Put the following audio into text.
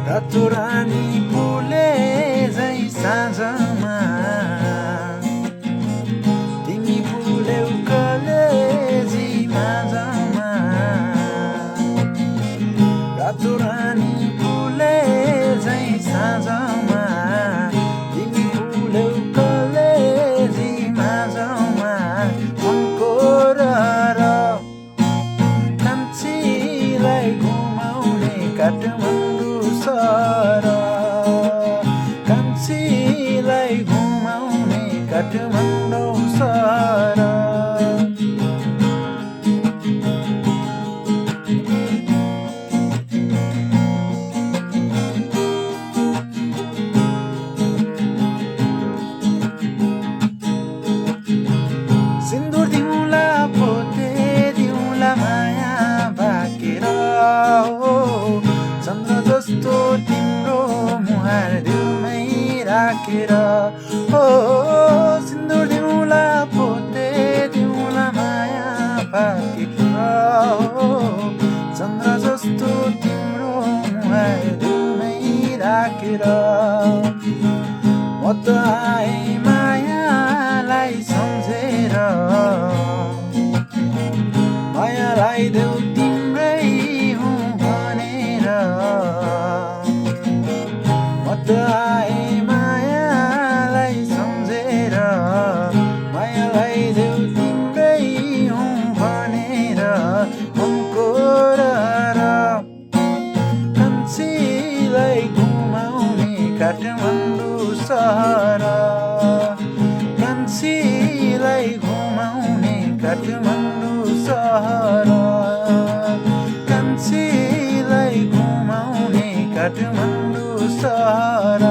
रातो रानी फुले झै साँझमा तिमी फुल्यौ कलेजी माझमा रातो रानी फुले झै साँझमा तिमी फुल्यौ कलेजी माझमा मनको रहर कान्छीलाई घुमाउने काठमाडौँ सहर कान्छीलाई घुमाउने काठमाडौँ सहर सिन्दुर दिउँला पोते दिउँला माया बाकेर हो चन्द्र जस्तो तिम्रो मुहार दिलमै राखेर हो सिन्दुर दिउँला पोते दिउँला माया बाकेर हो चन्द्र जस्तो तिम्रो मुहार दिलमै राखेर म त आएँ मायालाई सम्झेर मायालाई देऊ तिम्रै हुँ भनेर म त आएँ मायालाई सम्झेर मायालाई देऊ तिम्रै हुँ भनेर मनको रहर कान्छीलाई घुमाउने काठमाडौँ सहर कान्छीलाई घुमाउने काठमाडौँ सहर कान्छीलाई घुमाउने काठमाडौँ सहर